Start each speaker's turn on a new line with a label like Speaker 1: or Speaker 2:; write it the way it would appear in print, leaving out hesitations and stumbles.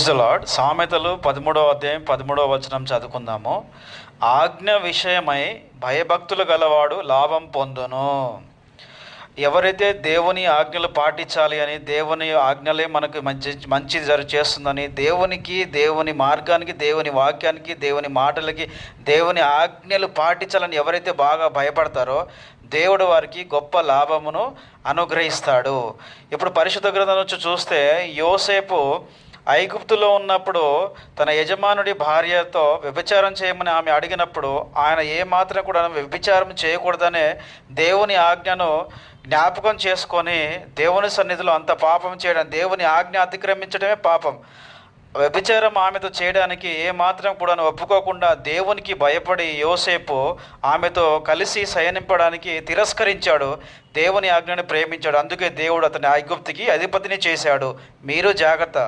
Speaker 1: Praise the lord. సామెతలు 13వ అధ్యాయం 13వ వచనం చదువుకుందాము. ఆజ్ఞ విషయమై భయభక్తులు గలవాడు లాభం పొందును. ఎవరైతే దేవుని ఆజ్ఞలు పాటించాలి అని, దేవుని ఆజ్ఞలే మనకు మంచి చేస్తుందని, దేవుని మార్గానికి, దేవుని వాక్యానికి, దేవుని మాటలకి, దేవుని ఆజ్ఞలు పాటించాలని ఎవరైతే బాగా భయపడతారో దేవుడు వారికి గొప్ప లాభమును అనుగ్రహిస్తాడు. ఇప్పుడు పరిశుద్ధ గ్రంథం నుంచి చూస్తే యోసేపు ఐగుప్తులో ఉన్నప్పుడు తన యజమానుడి భార్యతో వ్యభిచారం చేయమని ఆమె అడిగినప్పుడు ఆయన ఏమాత్రం కూడా వ్యభిచారం చేయకూడదనే దేవుని ఆజ్ఞను జ్ఞాపకం చేసుకొని దేవుని సన్నిధిలో అంత పాపం చేయడం, దేవుని ఆజ్ఞ అతిక్రమించడమే పాపం. వ్యభిచారం ఆమెతో చేయడానికి ఏమాత్రం కూడా ఒప్పుకోకుండా దేవునికి భయపడి యోసేపు ఆమెతో కలిసి శయనింపడానికి తిరస్కరించాడు. దేవుని ఆజ్ఞను ప్రేమించాడు. అందుకే దేవుడు అతని ఐగుప్తుకి అధిపతిని చేశాడు. మీరు జాగ్రత్త.